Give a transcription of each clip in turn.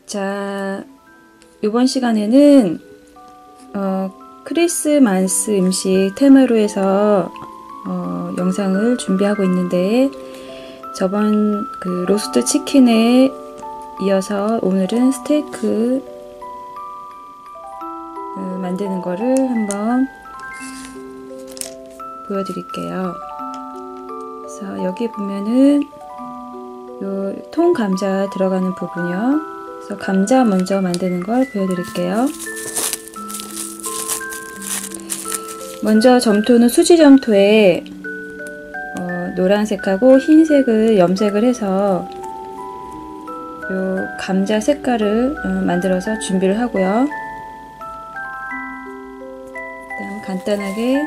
자, 이번 시간에는 크리스마스 음식 테마로 해서 영상을 준비하고 있는데, 저번 그 로스트 치킨에 이어서 오늘은 스테이크 만드는 거를 한번 보여드릴게요. 그래서 여기 보면은 요 통감자 들어가는 부분이요. 그래서 감자 먼저 만드는 걸 보여드릴게요. 먼저 점토는 수지 점토에 노란색하고 흰색을 염색을 해서 요 감자 색깔을 만들어서 준비를 하고요. 그다음 간단하게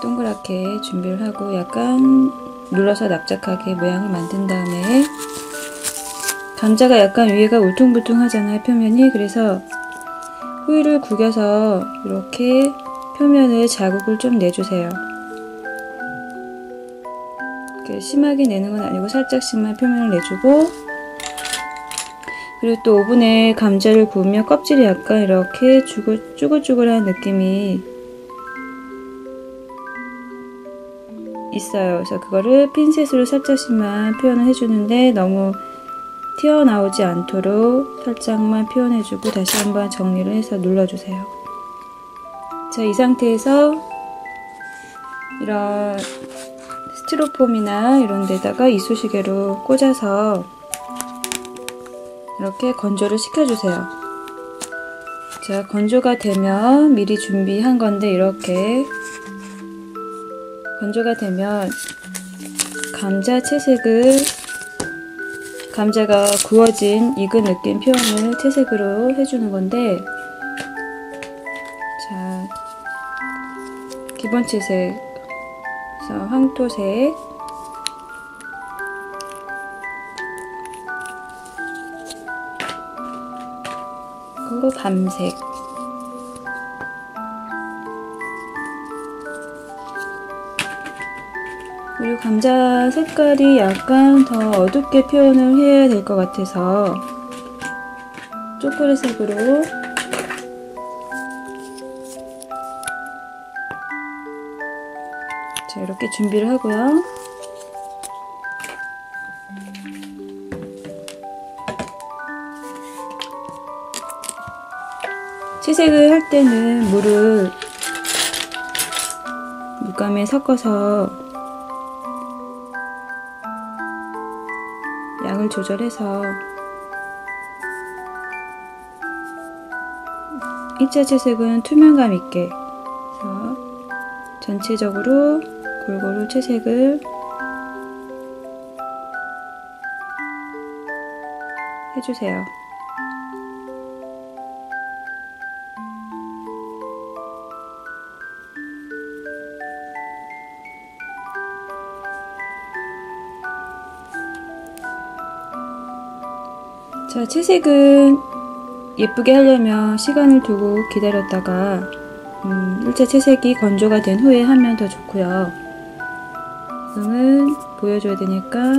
동그랗게 준비를 하고 약간 눌러서 납작하게 모양을 만든 다음에, 감자가 약간 위에가 울퉁불퉁 하잖아요, 표면이. 그래서 후일을 구겨서 이렇게 표면에 자국을 좀 내주세요. 이렇게 심하게 내는 건 아니고 살짝씩만 표면을 내주고, 그리고 또 오븐에 감자를 구우면 껍질이 약간 이렇게 쭈글쭈글한 느낌이 있어요. 그래서 그거를 핀셋으로 살짝씩만 표현을 해주는데, 너무 튀어나오지 않도록 살짝만 표현해주고 다시 한번 정리를 해서 눌러주세요. 자, 이 상태에서 이런 스티로폼이나 이런 데다가 이쑤시개로 꽂아서 이렇게 건조를 시켜주세요. 자, 건조가 되면 미리 준비한 건데, 이렇게 건조가 되면 감자 채색을, 감자가 구워진 익은 느낌 표현을 채색으로 해주는 건데, 자, 기본 채색, 그래서 황토색, 그리고 밤색, 그리고 감자 색깔이 약간 더 어둡게 표현을 해야 될 것 같아서 초콜릿색으로 자, 이렇게 준비를 하고요. 채색을 할 때는 물을 물감에 섞어서 양을 조절해서 1차 채색은 투명감 있게, 그래서 전체적으로 골고루 채색을 해주세요. 자, 채색은 예쁘게 하려면 시간을 두고 기다렸다가 1차 채색이 건조가 된 후에 하면 더 좋고요. 지금은 보여줘야 되니까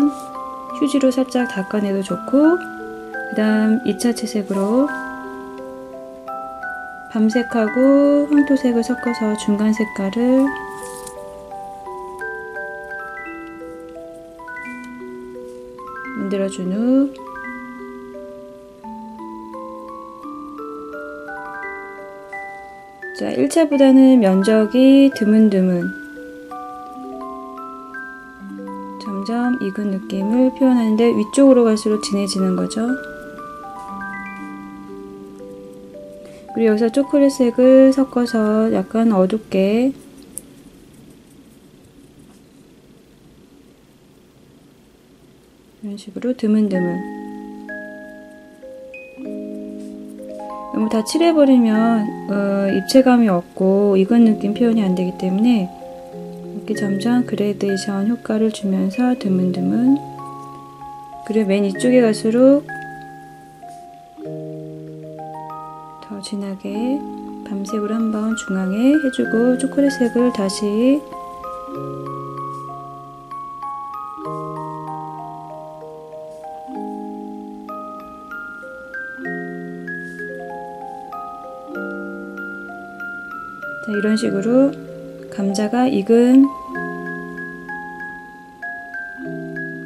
휴지로 살짝 닦아내도 좋고, 그 다음 2차 채색으로 밤색하고 황토색을 섞어서 중간 색깔을 만들어준 후, 자, 1차보다는 면적이 드문드문 점점 익은 느낌을 표현하는데, 위쪽으로 갈수록 진해지는 거죠. 그리고 여기서 초콜릿색을 섞어서 약간 어둡게 이런 식으로 드문드문. 너무 다 칠해버리면 입체감이 없고 익은 느낌 표현이 안 되기 때문에 이렇게 점점 그레데이션 효과를 주면서 드문드문, 그리고 맨 이쪽에 갈수록 더 진하게 밤색으로 한번 중앙에 해주고, 초콜릿색을 다시 자, 이런 식으로 감자가 익은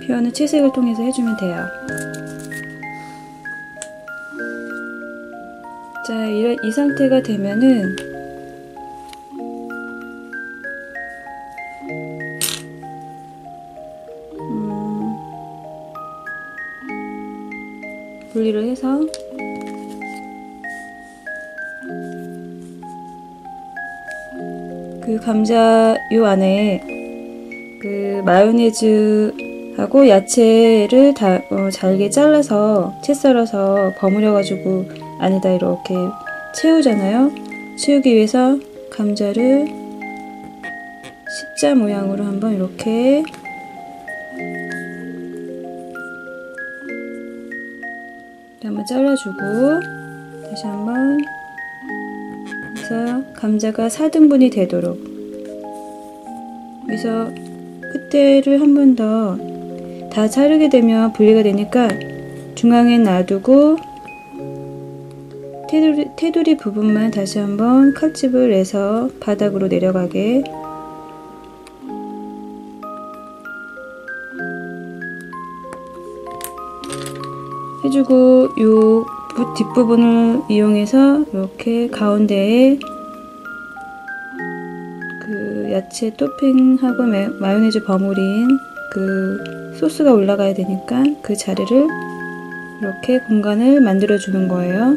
표현을 채색을 통해서 해주면 돼요. 자, 이 상태가 되면은 분리를 해서 그 감자 요 안에 그 마요네즈하고 야채를 다 잘게 잘라서 채 썰어서 버무려 가지고 안에다 이렇게 채우잖아요. 채우기 위해서 감자를 십자 모양으로 한번 이렇게 한번 잘라주고 다시 한번 해서 감자가 4등분이 되도록 그래서 끝에를 한 번 더 다 자르게 되면 분리가 되니까 중앙에 놔두고 테두리 부분만 다시 한번 칼집을 내서 바닥으로 내려가게 해주고 요 뒷부분을 이용해서 이렇게 가운데에 그 야채 토핑하고 마요네즈 버무린 그 소스가 올라가야 되니까 그 자리를 이렇게 공간을 만들어 주는 거예요.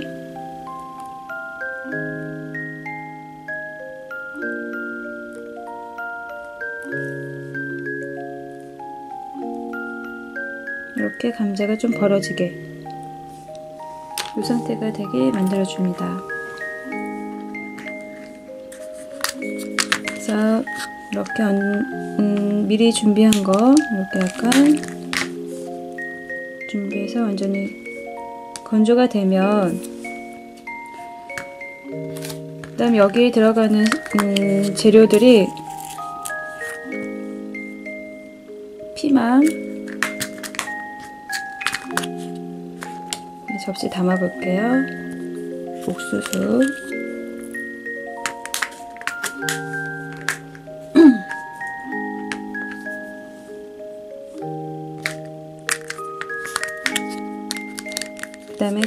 이렇게 감자가 좀 벌어지게 이 상태가 되게 만들어 줍니다. 그래서 이렇게 미리 준비한 거 이렇게 약간 준비해서 완전히 건조가 되면 그 다음 여기에 들어가는 재료들이 피망 접시 담아 볼게요. 옥수수 그 다음에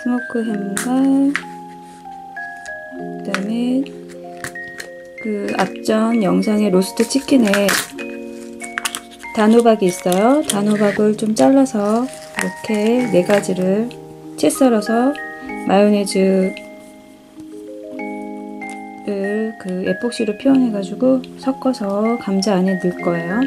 스모크햄과 그 다음에 그 앞전 영상의 로스트 치킨에 단호박이 있어요. 단호박을 좀 잘라서 이렇게 4가지를 채 썰어서 마요네즈를 그 에폭시로 표현해 가지고 섞어서 감자 안에 넣을 거예요.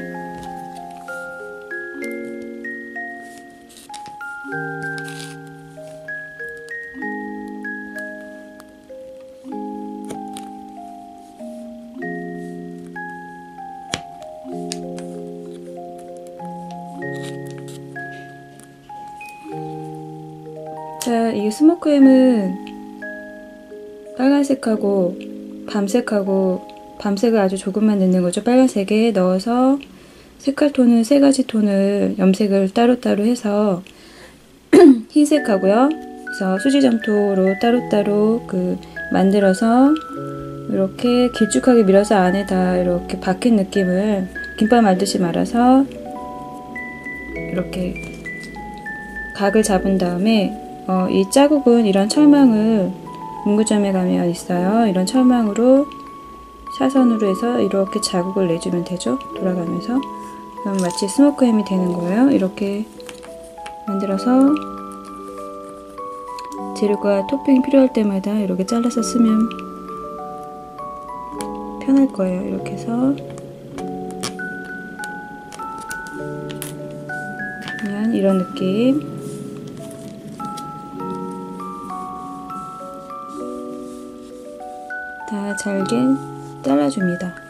자, 이 스모크햄은 빨간색하고 밤색을 아주 조금만 넣는 거죠. 빨간색에 넣어서 색깔 톤은 3가지 톤을 염색을 따로따로 해서 흰색하고요. 그래서 수지점토로 따로따로 그 만들어서 이렇게 길쭉하게 밀어서 안에다 이렇게 박힌 느낌을 김밥 말듯이 말아서 이렇게 각을 잡은 다음에 이 자국은 이런 철망을 문구점에 가면 있어요. 이런 철망으로 사선으로 해서 이렇게 자국을 내주면 되죠. 돌아가면서. 그럼 마치 스모크햄이 되는 거예요. 이렇게 만들어서 재료가 토핑 필요할 때마다 이렇게 잘라서 쓰면 편할 거예요. 이렇게 해서 그냥 이런 느낌. 다 잘게 잘라줍니다.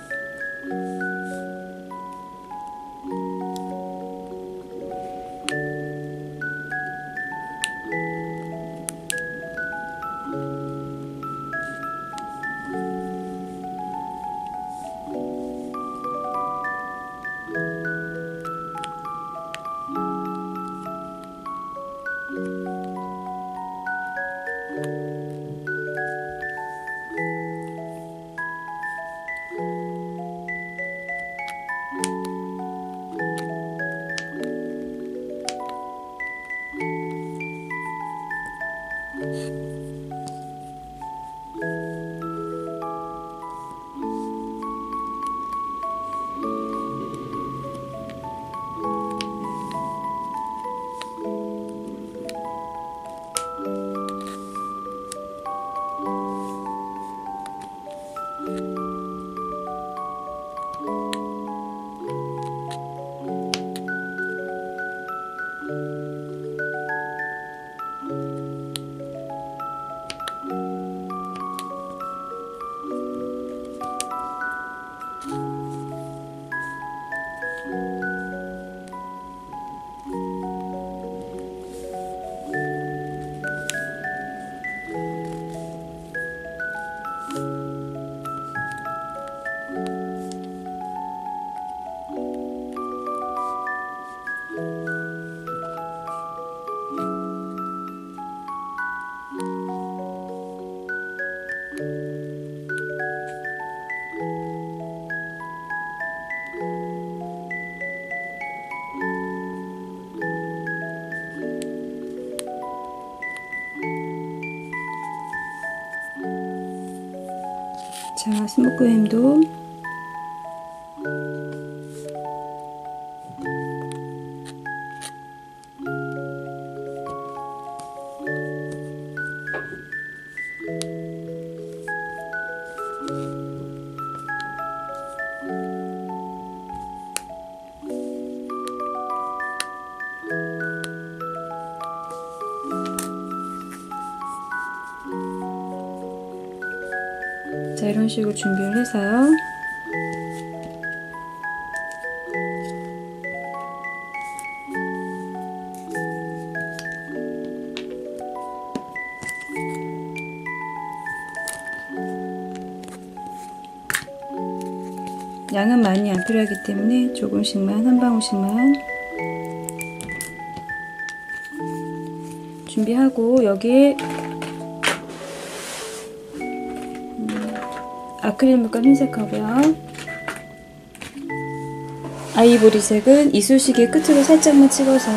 자, 스모크 햄도 자, 이런 식으로 준비를 해서요. 양은 많이 안 필요하기 때문에 조금씩만, 한 방울씩만 준비하고, 여기에 아크릴 물감 흰색하고요. 아이보리색은 이쑤시개 끝으로 살짝만 찍어서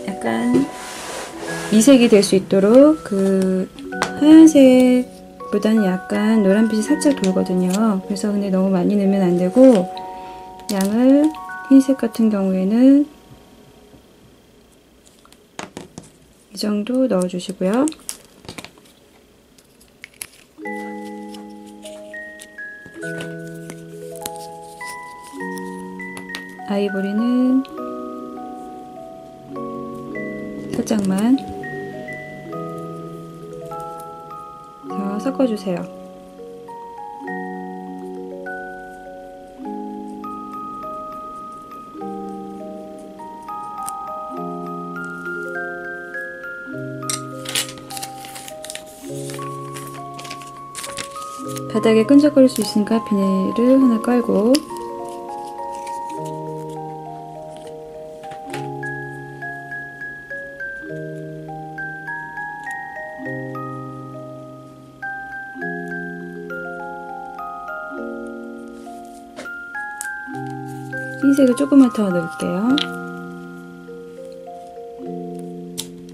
약간 미색이 될 수 있도록, 그 하얀색보다는 약간 노란빛이 살짝 돌거든요. 그래서 근데 너무 많이 넣으면 안 되고, 양을 흰색 같은 경우에는 이 정도 넣어주시고요. 아이보리는 살짝만 더 섞어주세요. 바닥에 끈적거릴 수 있으니까 비닐을 하나 깔고, 흰색을 조금만 더 넣을게요.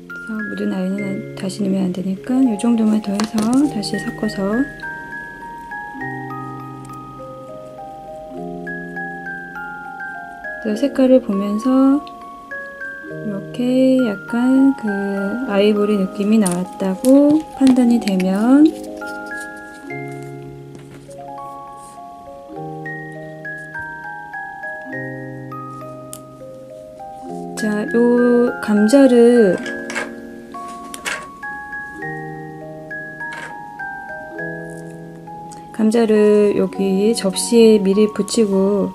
그래서 묻은 아이는 다시 넣으면 안 되니까 이 정도만 더 해서 다시 섞어서, 색깔을 보면서 이렇게 약간 그 아이보리 느낌이 나왔다고 판단이 되면, 자, 요 감자를 여기 접시에 미리 붙이고,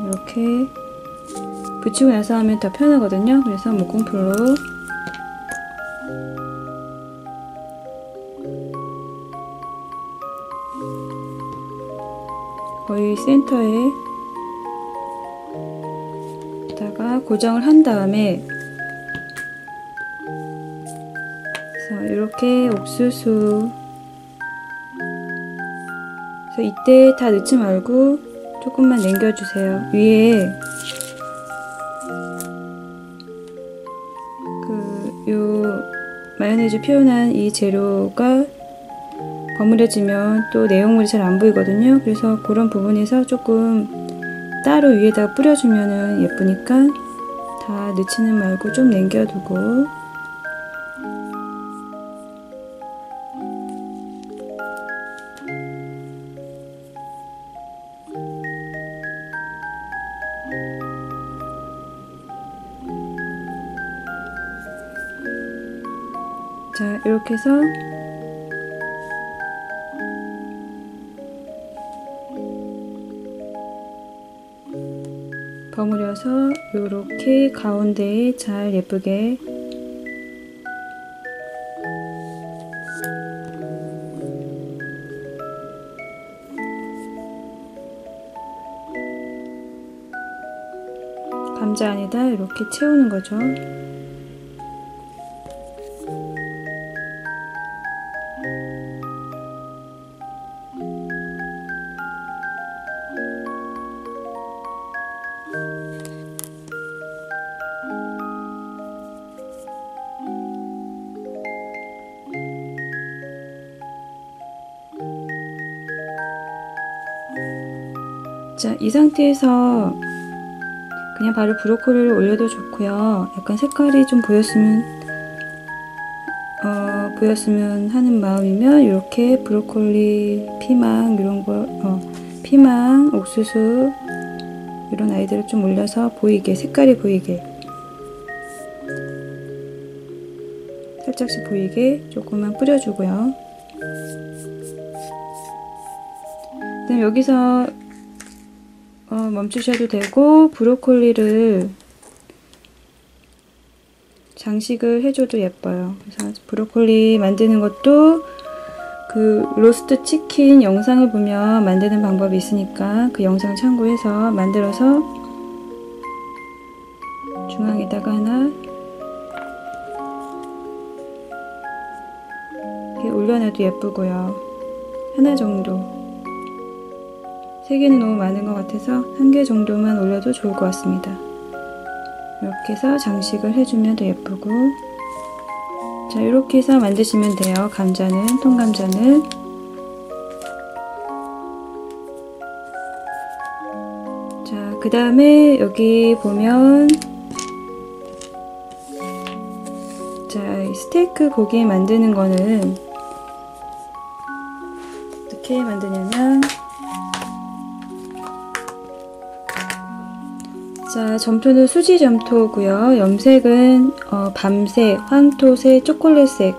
이렇게 붙이고 나서 하면 더 편하거든요. 그래서 목공풀로 거의 센터에 다가 고정을 한 다음에, 그래서 이렇게 옥수수, 그래서 이때 다 넣지 말고 조금만 남겨주세요. 위에 요 마요네즈 표현한 이 재료가 버무려지면 또 내용물이 잘 안 보이거든요. 그래서 그런 부분에서 조금 따로 위에다가 뿌려주면은 예쁘니까 다 넣지는 말고 좀 남겨두고, 자, 이렇게 해서 버무려서 이렇게 가운데에 잘 예쁘게 감자 안에다 이렇게 채우는 거죠. 자, 이 상태에서 그냥 바로 브로콜리를 올려도 좋고요. 약간 색깔이 좀 보였으면 하는 마음이면 이렇게 브로콜리, 피망 이런 거, 피망, 옥수수 이런 아이들을 좀 올려서 보이게, 색깔이 보이게, 살짝씩 보이게 조금만 뿌려주고요. 그다음 여기서 멈추셔도 되고, 브로콜리를 장식을 해줘도 예뻐요. 그래서 브로콜리 만드는 것도 그 로스트 치킨 영상을 보면 만드는 방법이 있으니까 그 영상 참고해서 만들어서 중앙에다가 하나 이렇게 올려놔도 예쁘고요. 하나 정도. 3개는 너무 많은 것 같아서 1개 정도만 올려도 좋을 것 같습니다. 이렇게 해서 장식을 해주면 더 예쁘고, 자, 이렇게 해서 만드시면 돼요. 감자는, 통감자는. 자, 그 다음에 여기 보면, 자, 이 스테이크 고기 만드는 거는 어떻게 만드냐면, 자, 점토는 수지 점토고요. 염색은 밤색, 황토색, 초콜릿색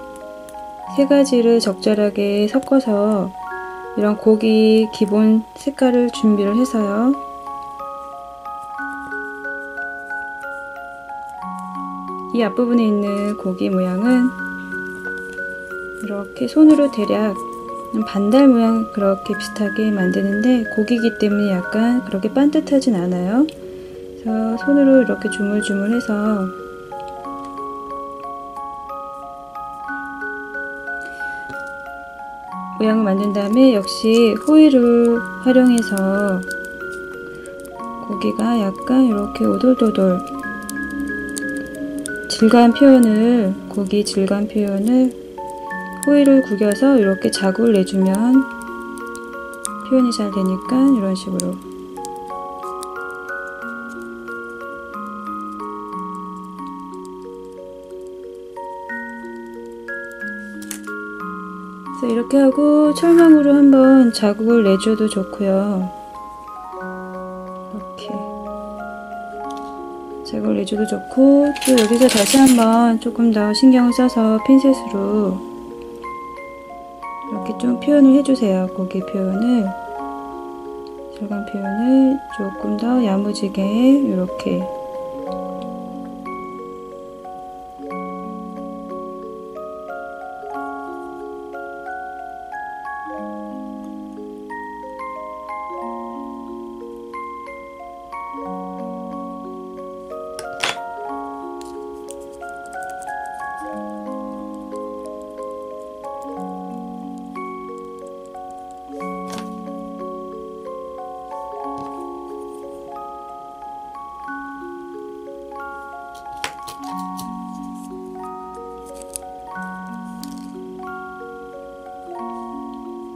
3가지를 적절하게 섞어서 이런 고기 기본 색깔을 준비를 해서요. 이 앞부분에 있는 고기 모양은 이렇게 손으로 대략 반달 모양 그렇게 비슷하게 만드는데, 고기이기 때문에 약간 그렇게 반듯하진 않아요. 그래서 손으로 이렇게 주물주물해서 모양을 만든 다음에 역시 호일을 활용해서 고기가 약간 이렇게 오돌도돌 고기 질감 표현을 호일을 구겨서 이렇게 자국을 내주면 표현이 잘 되니까 이런 식으로. 이렇게 하고 철망으로 한번 자국을 내줘도 좋고요. 이렇게 자국을 내줘도 좋고, 또 여기서 다시 한번 조금 더 신경을 써서 핀셋으로 이렇게 좀 표현을 해주세요. 고기 표현을, 질감 표현을 조금 더 야무지게 이렇게.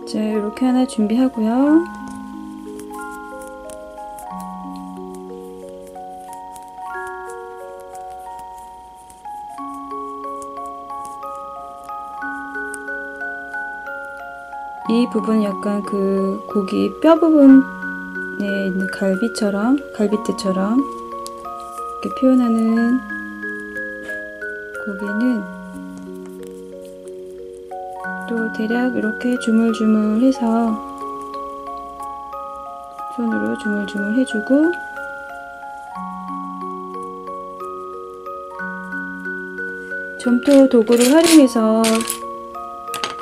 자, 이렇게 하나 준비하고요. 이 부분 약간 그 고기 뼈 부분에 있는 갈비뼈처럼 이렇게 표현하는 고기는 또 대략 이렇게 주물주물 해서 손으로 주물주물 해주고, 점토 도구를 활용해서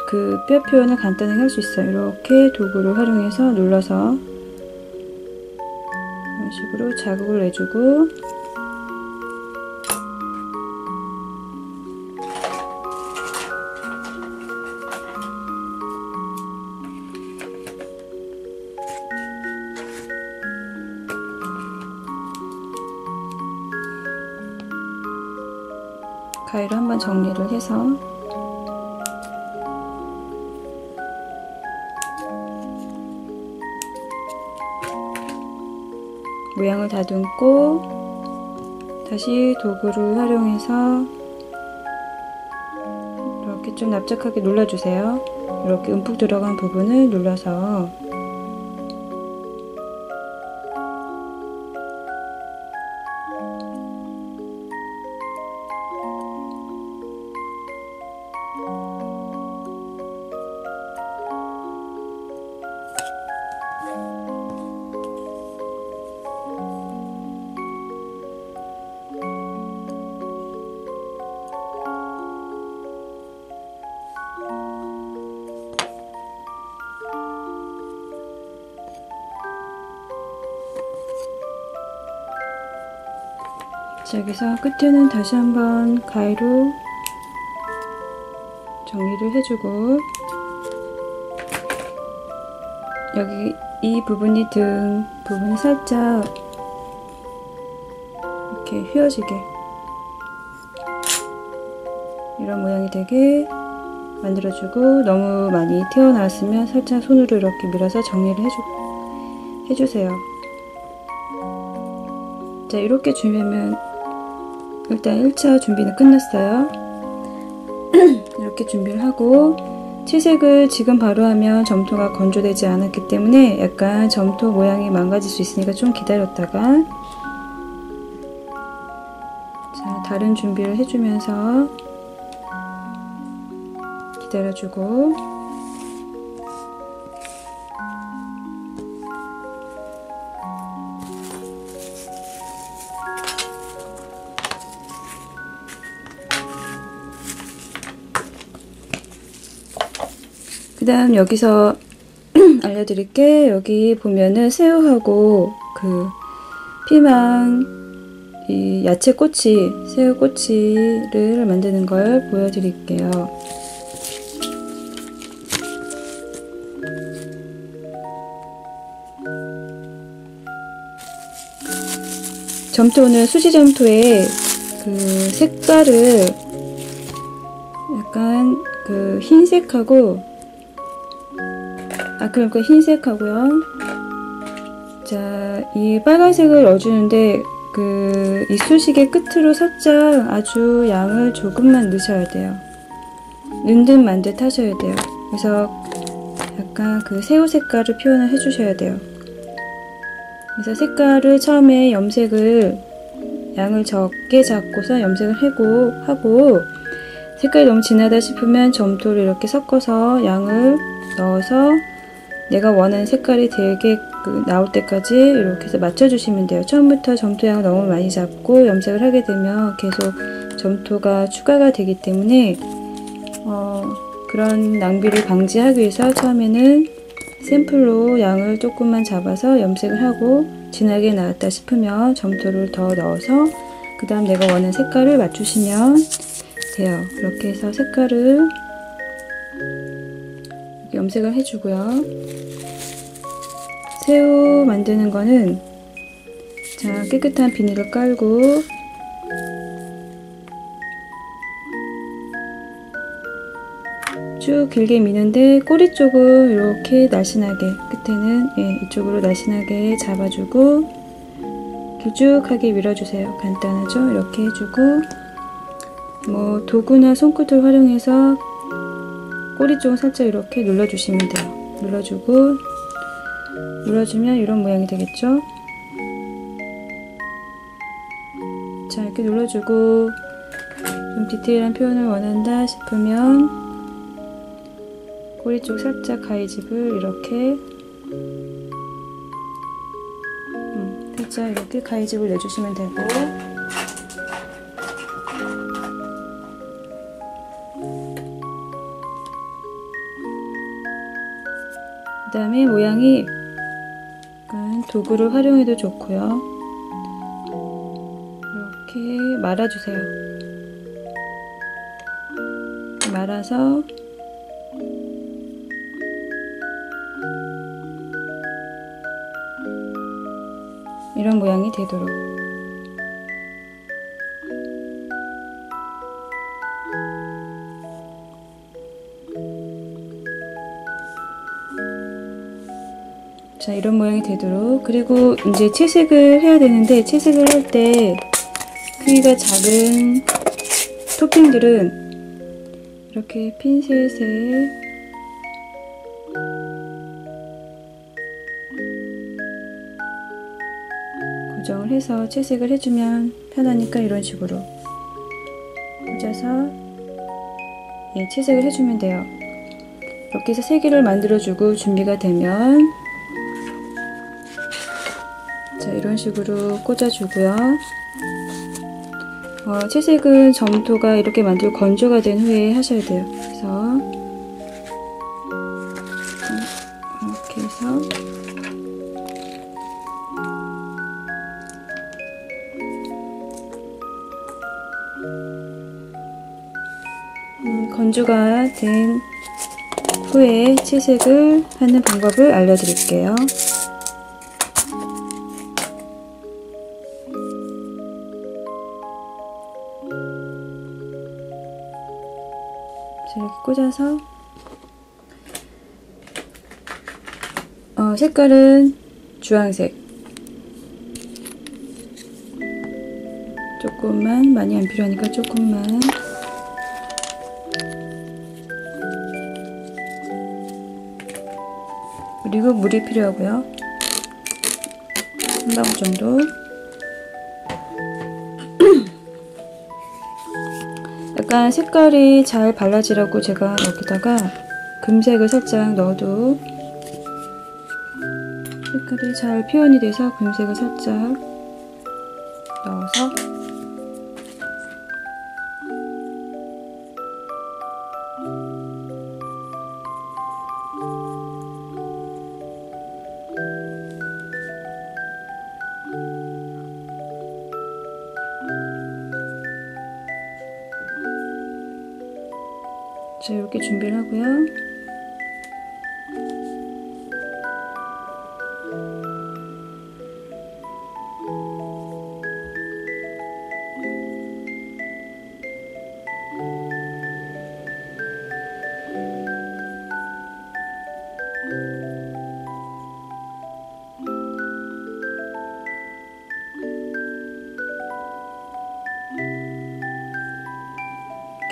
그 뼈 표현을 간단하게 할 수 있어요. 이렇게 도구를 활용해서 눌러서 이런 식으로 자국을 내주고, 가위로 한번 정리를 해서 모양을 다듬고 다시 도구를 활용해서 이렇게 좀 납작하게 눌러주세요. 이렇게 움푹 들어간 부분을 눌러서 자, 여기서 끝에는 다시 한번 가위로 정리를 해주고 여기 이 부분이 등 부분이 살짝 이렇게 휘어지게 이런 모양이 되게 만들어주고 너무 많이 튀어나왔으면 살짝 손으로 이렇게 밀어서 정리를 해주세요. 자, 이렇게 준비하면 일단 1차 준비는 끝났어요. 이렇게 준비를 하고 채색을 지금 바로 하면 점토가 건조되지 않았기 때문에 약간 점토 모양이 망가질 수 있으니까 좀 기다렸다가 자, 다른 준비를 해주면서 기다려주고 그 다음 여기서 알려드릴게. 여기 보면은 새우하고 그 피망 이 야채 꼬치, 새우 꼬치를 만드는 걸 보여드릴게요. 점토는 수지 점토에 그 색깔을 약간 그 흰색하고 그러니까 흰색하고요. 자, 이 빨간색을 넣어주는데 그 이쑤시개 끝으로 살짝 아주 양을 조금만 넣으셔야 돼요. 넣은 듯 만 듯 하셔야 돼요. 그래서 약간 그 새우 색깔을 표현을 해주셔야 돼요. 그래서 색깔을 처음에 염색을 양을 적게 잡고서 염색을 하고 색깔이 너무 진하다 싶으면 점토를 이렇게 섞어서 양을 넣어서 내가 원하는 색깔이 되게 나올 때까지 이렇게 해서 맞춰주시면 돼요. 처음부터 점토 양을 너무 많이 잡고 염색을 하게 되면 계속 점토가 추가가 되기 때문에 그런 낭비를 방지하기 위해서 처음에는 샘플로 양을 조금만 잡아서 염색을 하고 진하게 나왔다 싶으면 점토를 더 넣어서 그 다음 내가 원하는 색깔을 맞추시면 돼요. 이렇게 해서 색깔을 염색을 해주고요. 새우 만드는 거는 자, 깨끗한 비닐을 깔고 쭉 길게 미는데 꼬리 쪽을 이렇게 날씬하게 끝에는 이쪽으로 날씬하게 잡아주고 길쭉하게 밀어주세요. 간단하죠? 이렇게 해주고 뭐 도구나 손끝을 활용해서 꼬리 쪽을 살짝 이렇게 눌러주시면 돼요. 눌러주면 이런 모양이 되겠죠? 자, 이렇게 눌러주고 좀 디테일한 표현을 원한다 싶으면 꼬리 쪽 살짝 가위집을 이렇게 살짝 이렇게 가위집을 내주시면 되고 그 다음에 모양이 약간 도구를 활용해도 좋고요. 이렇게 말아주세요. 말아서 이런 모양이 되도록 자, 이런 모양이 되도록. 그리고 이제 채색을 해야 되는데, 채색을 할 때 크기가 작은 토핑들은 이렇게 핀셋에 고정을 해서 채색을 해주면 편하니까 이런 식으로 꽂아서 채색을 해주면 돼요. 이렇게 해서 3개를 만들어주고 준비가 되면 자, 이런 식으로 꽂아주고요. 채색은 점토가 이렇게 만들고 건조가 된 후에 하셔야 돼요. 그래서 이렇게 해서 건조가 된 후에 채색을 하는 방법을 알려드릴게요. 이렇게 꽂아서 색깔은 주황색, 조금만, 많이 안 필요하니까 조금만. 그리고 물이 필요하고요. 한 방울 정도. 약간 색깔이 잘 발라지라고 제가 여기다가 금색을 살짝 넣어도 색깔이 잘 표현이 돼서 금색을 살짝 넣어서 자, 이렇게 준비를 하고요.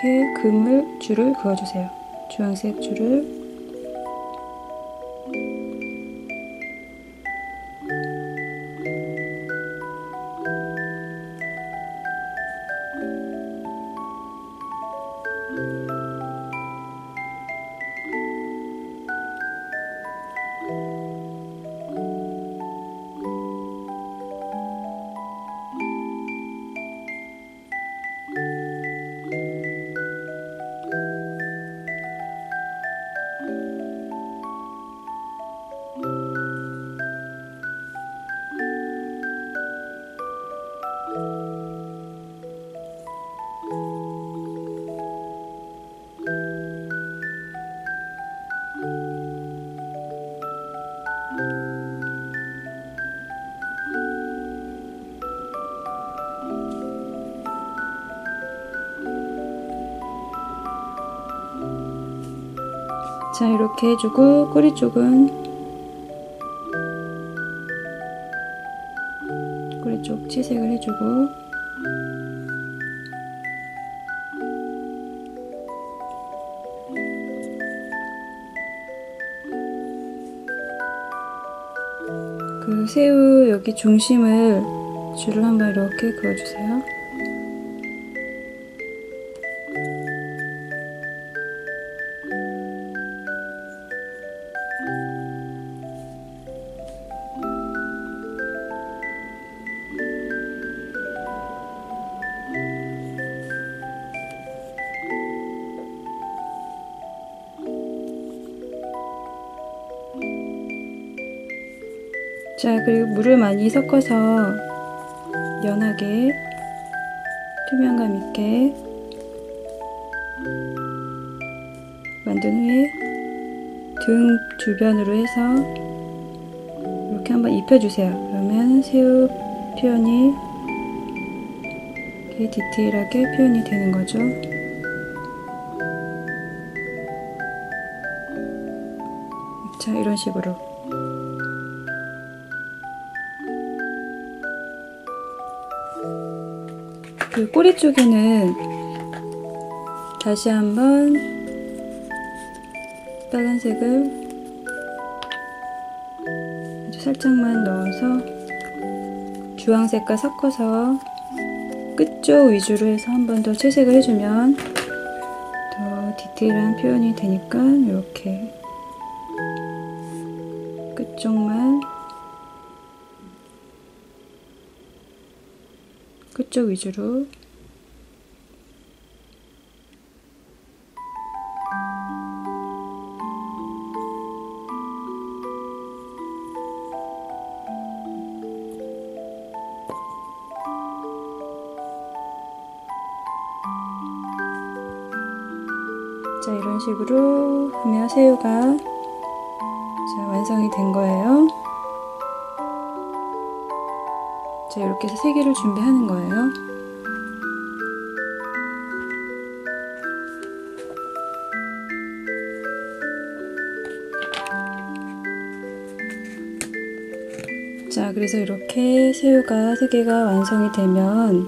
이렇게 줄을 그어주세요. 주황색 줄을. 자, 이렇게 해주고 꼬리 쪽은 꼬리 쪽 채색을 해주고 그 새우 여기 중심을 줄을 한번 이렇게 그어주세요. 자, 그리고 물을 많이 섞어서 연하게 투명감 있게 만든 후에 등 주변으로 해서 이렇게 한번 입혀주세요. 그러면 새우 표현이 이렇게 디테일하게 표현이 되는 거죠. 자, 이런 식으로 그 꼬리 쪽에는 다시 한번 빨간색을 아주 살짝만 넣어서 주황색과 섞어서 끝쪽 위주로 해서 한 번 더 채색을 해주면 더 디테일한 표현이 되니까 이렇게 끝쪽 위주로 자, 이런 식으로 하면 새우가 자, 완성이 된 거예요. 자, 이렇게 해서 3개를 준비하는 거예요. 자, 그래서 이렇게 새우가 3개가 완성이 되면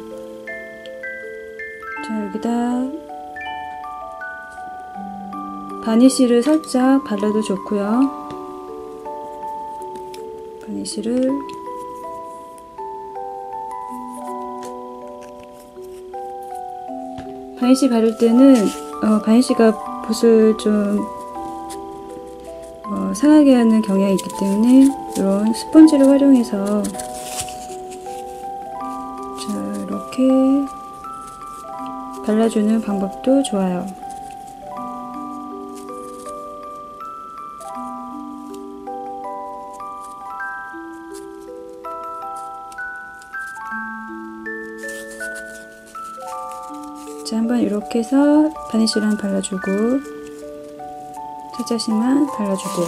자, 여기다 바니쉬를 살짝 발라도 좋고요. 바니쉬 바를 때는 바니쉬가 붓을 좀 상하게 하는 경향이 있기 때문에 이런 스펀지를 활용해서 자, 이렇게 발라주는 방법도 좋아요. 자, 한번 이렇게 해서 바니쉬를 한번 발라주고 살짝씩만 발라주고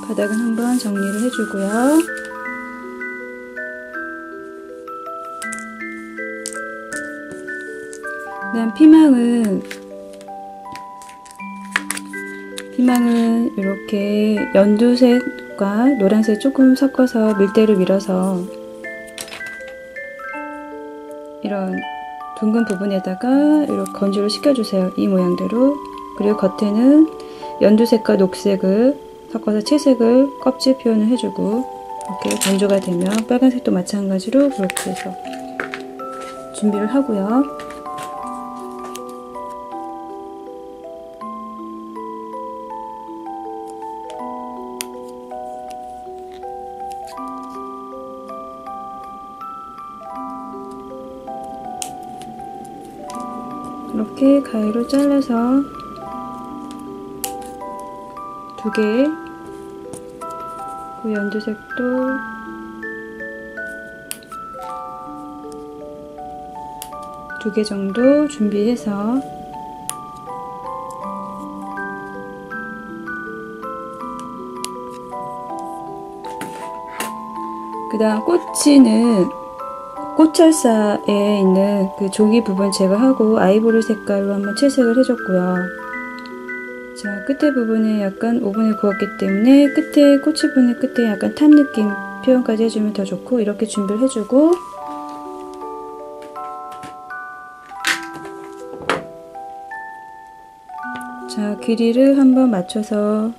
바닥은 한번 정리를 해주고요. 그다음 피망은 이렇게 연두색과 노란색 조금 섞어서 밀대로 밀어서 이런 둥근 부분에다가 이렇게 건조를 시켜주세요. 이 모양대로. 그리고 겉에는 연두색과 녹색을 섞어서 채색을 껍질 표현을 해주고 이렇게 건조가 되면 빨간색도 마찬가지로 그렇게 해서 준비를 하고요. 이렇게 가위로 잘라서 2개, 그 연두색도 두 개 정도 준비해서 그 다음 꼬치는 꽃철사에 있는 그 조기 부분 제거하고 아이보리 색깔로 한번 채색을 해줬고요. 자, 끝에 부분에 약간 오븐에 구웠기 때문에 끝에 꼬치 부분 끝에 약간 탄 느낌 표현까지 해주면 더 좋고 이렇게 준비를 해주고 자, 길이를 한번 맞춰서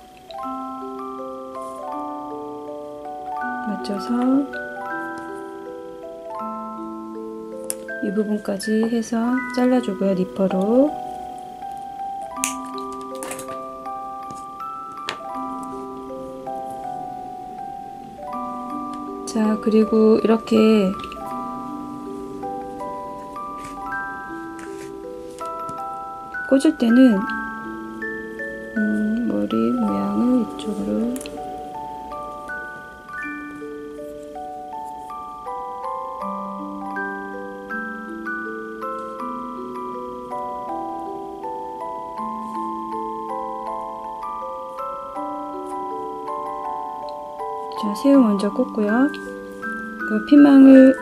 이 부분까지 해서 잘라주고요. 니퍼로. 자, 그리고 이렇게 꽂을 때는 머리 모양을 이쪽으로 자, 새우 먼저 꽂고요. 그 피망을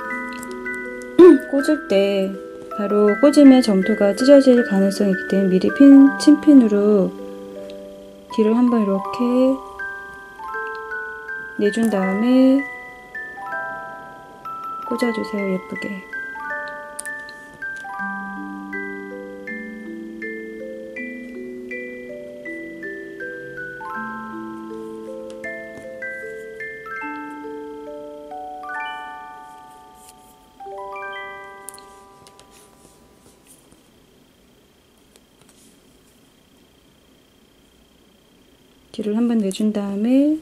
꽂을 때 바로 꽂으면 점토가 찢어질 가능성이 있기 때문에 미리 침핀으로 뒤를 한번 이렇게 내준 다음에 꽂아주세요. 예쁘게. 뒤를 한번 내준 다음에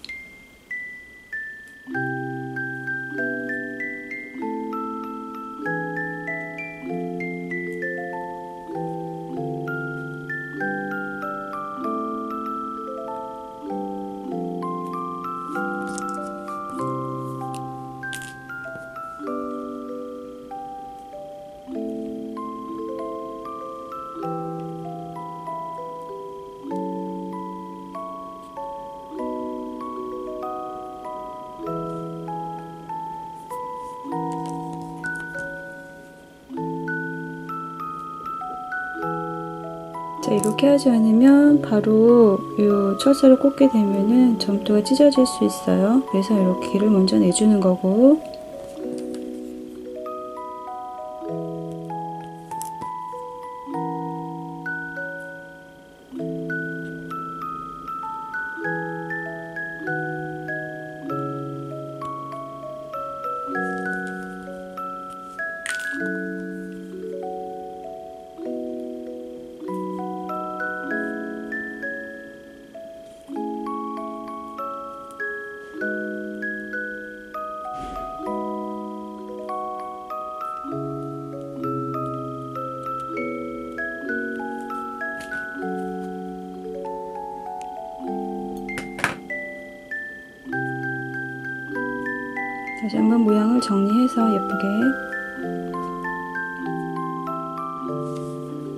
자, 이렇게 하지 않으면 바로 이 철사를 꽂게 되면은 점토가 찢어질 수 있어요. 그래서 이렇게 길을 먼저 내주는 거고, 다시 한번 모양을 정리해서 예쁘게.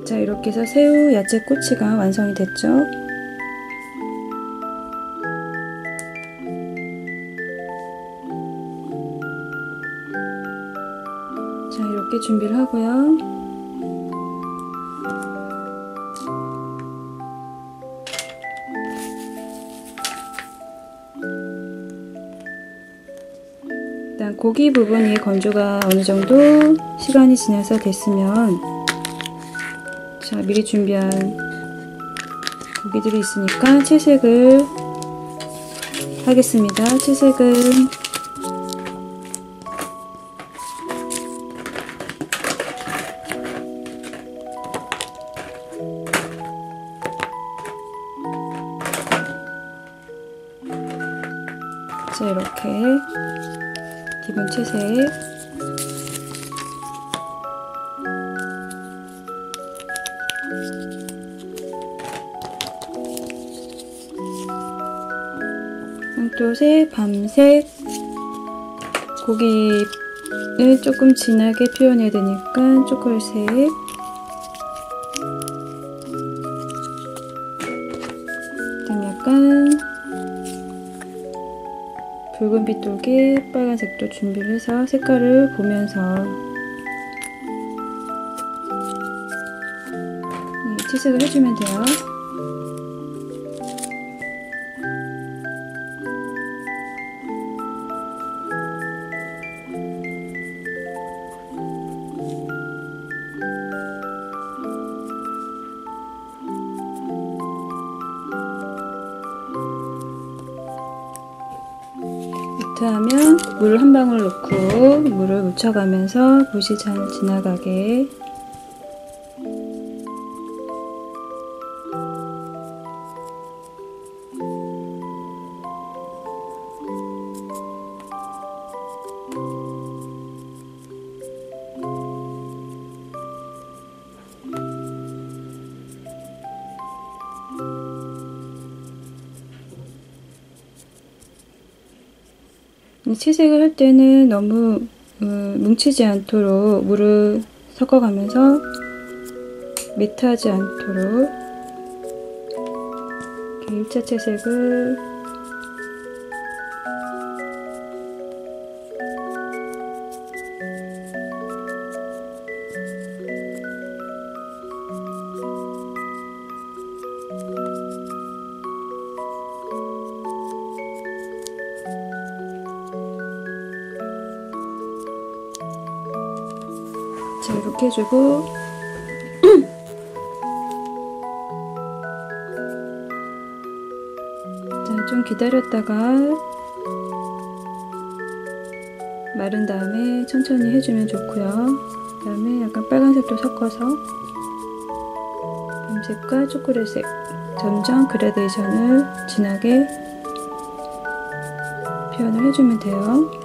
자, 이렇게 해서 새우 야채 꼬치가 완성이 됐죠. 자, 이렇게 준비를 하고요. 일단 고기 부분이 건조가 어느 정도 시간이 지나서 됐으면, 자, 미리 준비한 고기들이 있으니까 채색을 하겠습니다. 채색은 자, 이렇게 기본 채색, 황토색, 밤색, 고기를 조금 진하게 표현해야 되니까 초콜릿색, 그다음 약간 붉은 빛돌기 빨간색도 준비를 해서 색깔을 보면서 채색을 해주면 돼요. 하면 물 한 방울 넣고 물을 묻혀가면서 붓이 잘 지나가게. 채색을 할 때는 너무 뭉치지 않도록 물을 섞어가면서 매트하지 않도록 이렇게 1차 채색을 이렇게 해주고 자, 좀 기다렸다가 마른 다음에 천천히 해주면 좋고요. 그 다음에 약간 빨간색도 섞어서 밤색과 초콜릿색 점점 그라데이션을 진하게 표현을 해주면 돼요.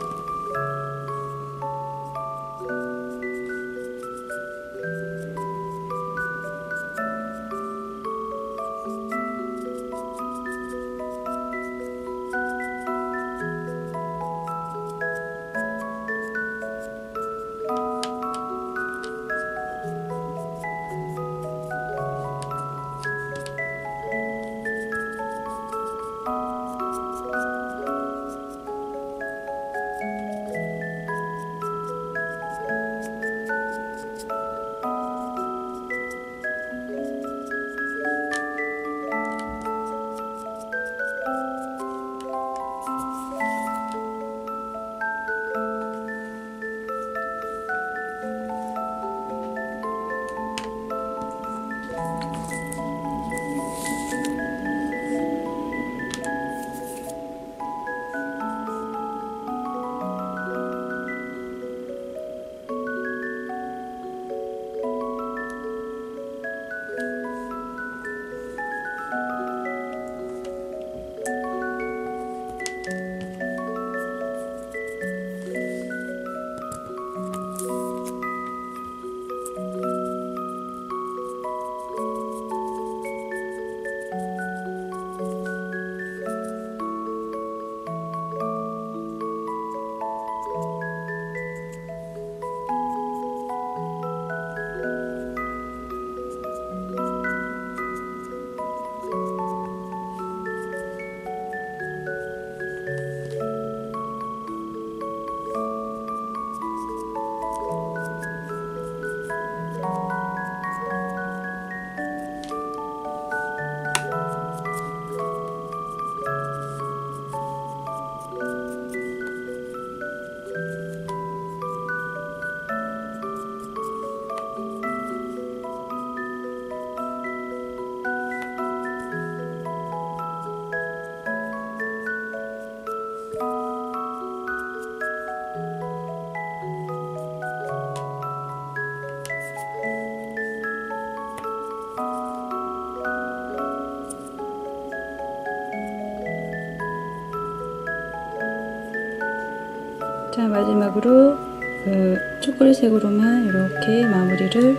자, 마지막으로 그 초콜릿색으로만 이렇게 마무리를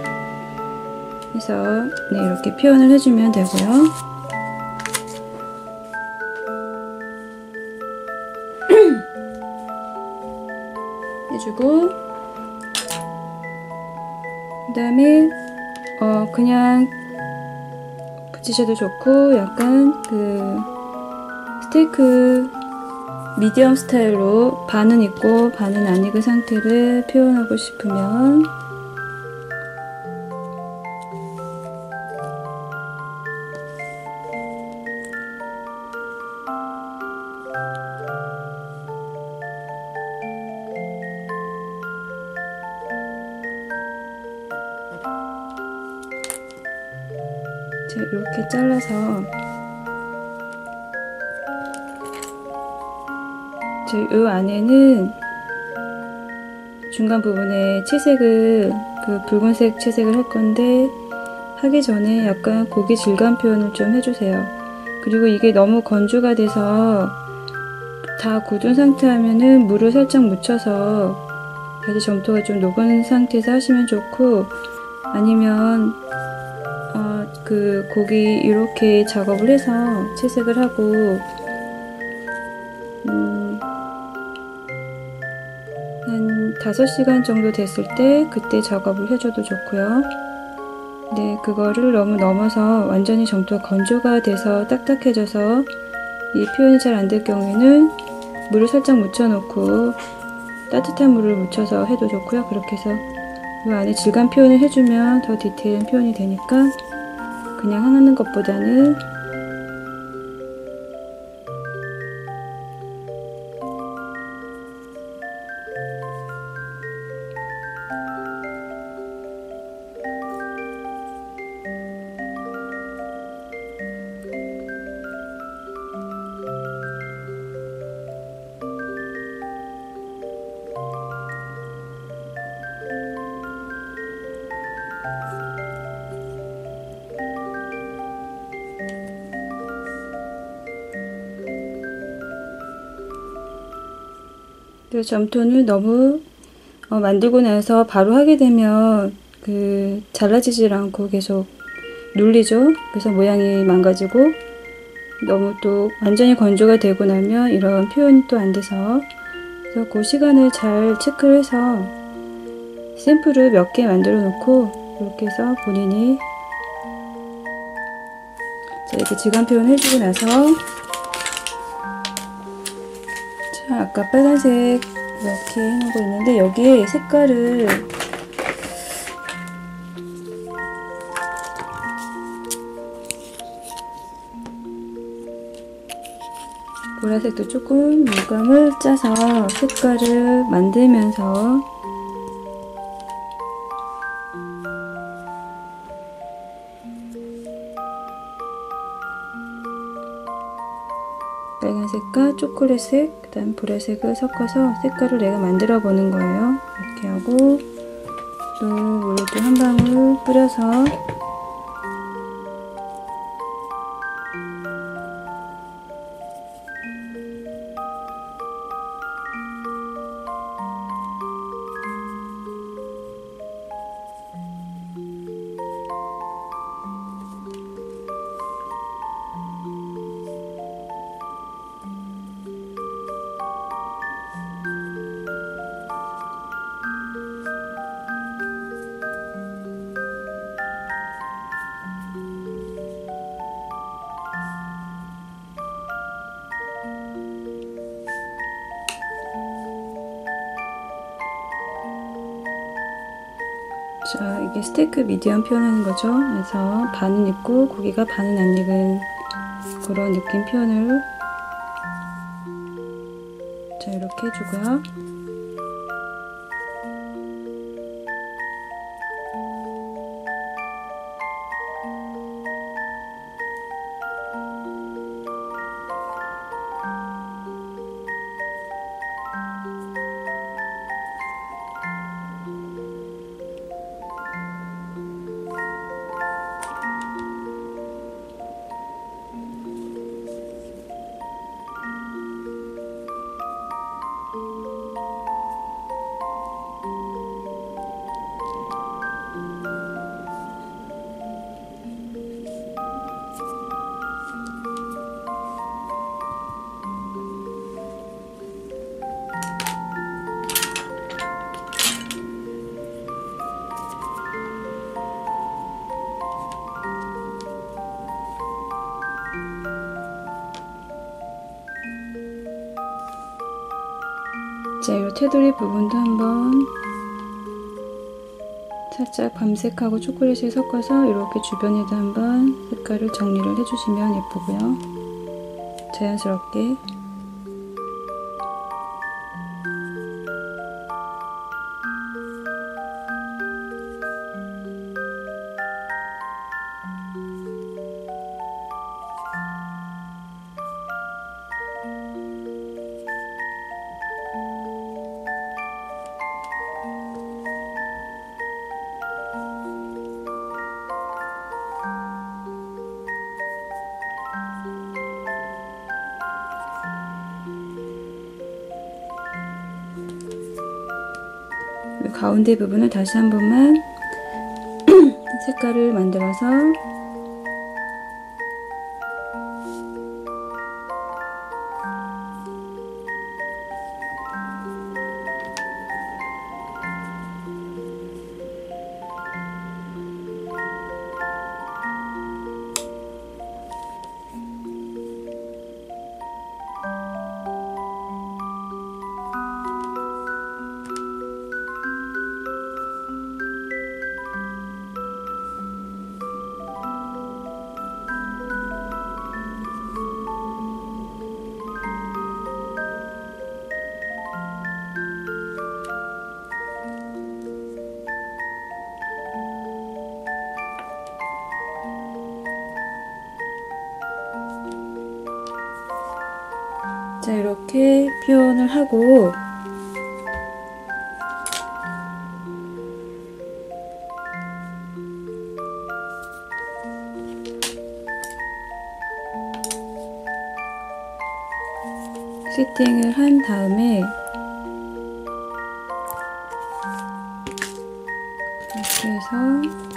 해서 네, 이렇게 표현을 해주면 되고요. 해주고 그 다음에 그냥 붙이셔도 좋고 약간 그 스테이크 미디엄 스타일로 반은 익고 반은 안 익은 상태를 표현하고 싶으면 자, 이렇게 잘라서 이 안에는 중간 부분에 채색을 그 붉은색 채색을 할 건데 하기 전에 약간 고기 질감 표현을 좀 해주세요. 그리고 이게 너무 건조가 돼서 다 굳은 상태 하면은 물을 살짝 묻혀서 다시 점토가 좀 녹은 상태에서 하시면 좋고, 아니면 그 고기 이렇게 작업을 해서 채색을 하고 한 5시간 정도 됐을 때 그때 작업을 해줘도 좋고요. 네, 그거를 너무 넘어서 완전히 점토가 건조가 돼서 딱딱해져서 이 표현이 잘 안 될 경우에는 물을 살짝 묻혀 놓고 따뜻한 물을 묻혀서 해도 좋고요. 그렇게 해서 이 안에 질감 표현을 해주면 더 디테일한 표현이 되니까 그냥 하는 것보다는 점토는 너무 만들고 나서 바로 하게 되면 잘라지질 않고 계속 눌리죠. 그래서 모양이 망가지고, 너무 또 완전히 건조가 되고 나면 이런 표현이 또 안 돼서, 그래서 그 시간을 잘 체크를 해서 샘플을 몇 개 만들어 놓고, 이렇게 해서 본인이 이렇게 질감 표현 해주고 나서, 자, 아까 빨간색 이렇게 해놓은 거 있는데, 여기에 색깔을 보라색도 조금 물감을 짜서 색깔을 만들면서 빨간색과 초콜릿색, 그 다음 보라색을 섞어서 색깔을 내가 만들어 보는 거예요. 이렇게 하고, 또 물도 한 방울 뿌려서 자, 이게 스테이크 미디엄 표현하는 거죠. 그래서 반은 익고 고기가 반은 안 익은 그런 느낌 표현을 자, 이렇게 해주고요. 자, 이 테두리 부분도 한번 살짝 밤색하고 초콜릿을 섞어서 이렇게 주변에도 한번 색깔을 정리를 해주시면 예쁘고요. 자연스럽게. 가운데 부분을 다시 한 번만 색깔을 만들어서 자, 이렇게 표현을 하고 세팅을 한 다음에 이렇게 해서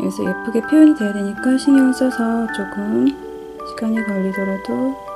여기서 예쁘게 표현이 돼야 되니까 신경 써서 조금 시간이 걸리더라도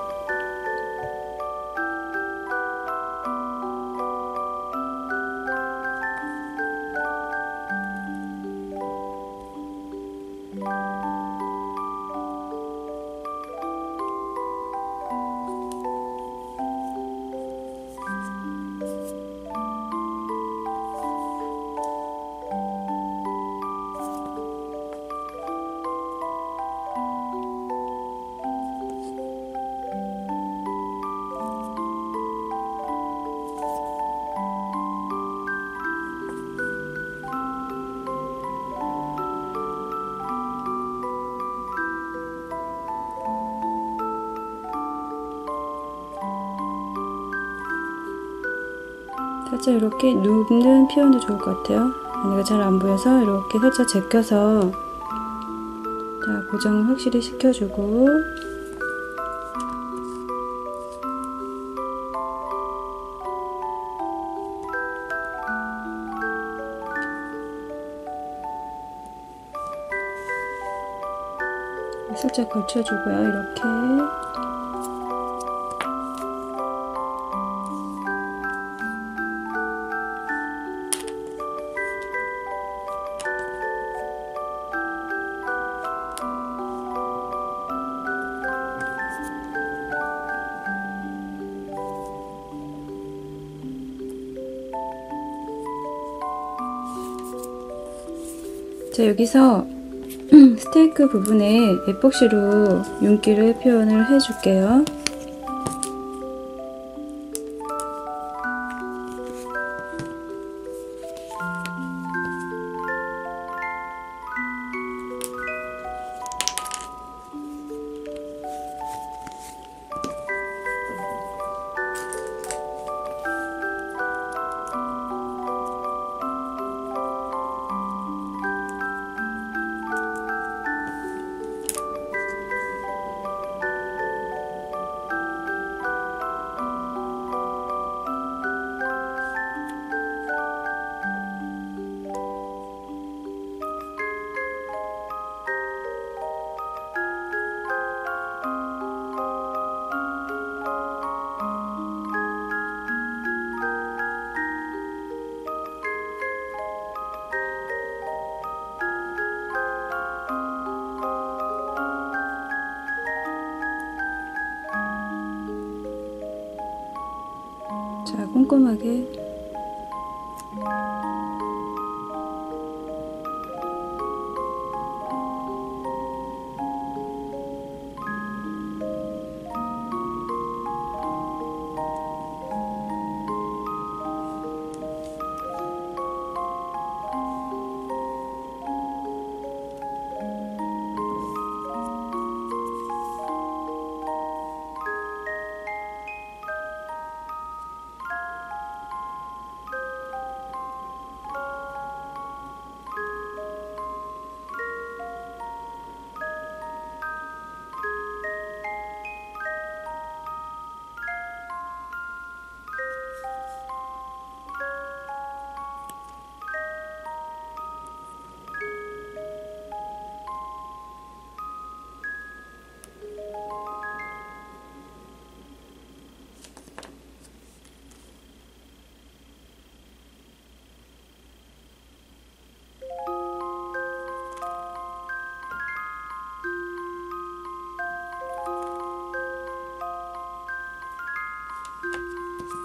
살짝 이렇게 눕는 표현도 좋을 것 같아요. 얘가 잘 안 보여서 이렇게 살짝 제껴서 자, 고정을 확실히 시켜주고 살짝 걸쳐주고요. 이렇게 자, 여기서 스테이크 부분에 에폭시로 윤기를 표현을 해줄게요. 자, 꼼꼼하게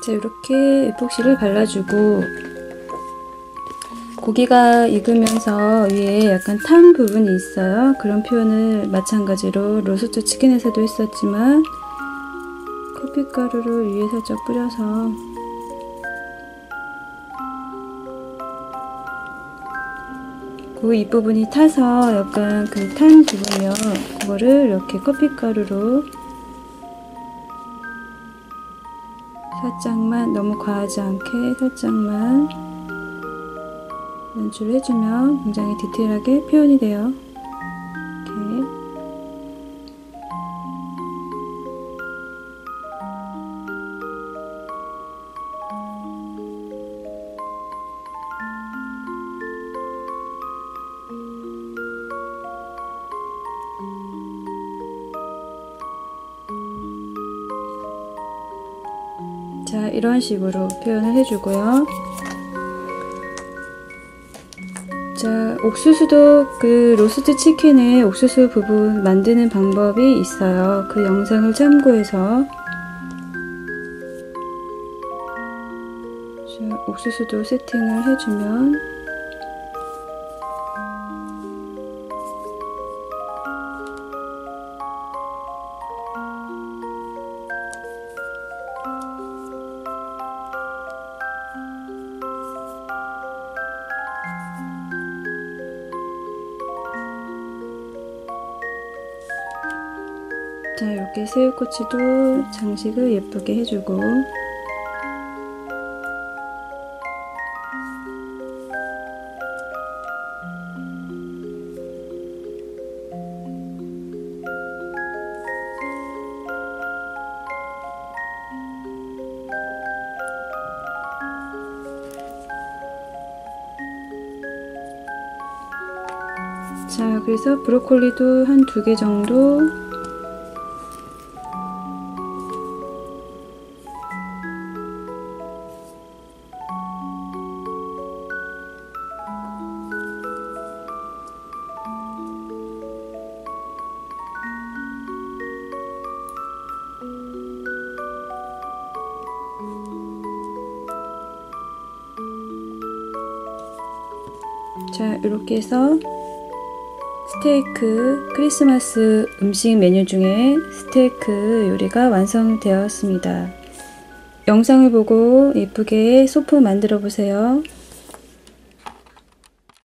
자, 이렇게 에폭시를 발라주고 고기가 익으면서 위에 약간 탄 부분이 있어요. 그런 표현을 마찬가지로 로스트 치킨에서도 했었지만 커피가루를 위에 살짝 뿌려서 그 윗부분이 타서 약간 그 탄 부분이요. 그거를 이렇게 커피가루로 살짝만, 너무 과하지 않게 살짝만 연출을 해주면 굉장히 디테일하게 표현이 돼요. 이렇게. 자, 이런 식으로 표현을 해주고요. 자, 옥수수도 그 로스트 치킨의 옥수수 부분 만드는 방법이 있어요. 그 영상을 참고해서 자, 옥수수도 세팅을 해주면 자, 이렇게 새우꼬치도 장식을 예쁘게 해주고 자, 그래서 브로콜리도 한 2개 정도 자, 이렇게 해서 스테이크 크리스마스 음식 메뉴 중에 스테이크 요리가 완성되었습니다. 영상을 보고 예쁘게 소프 만들어 보세요.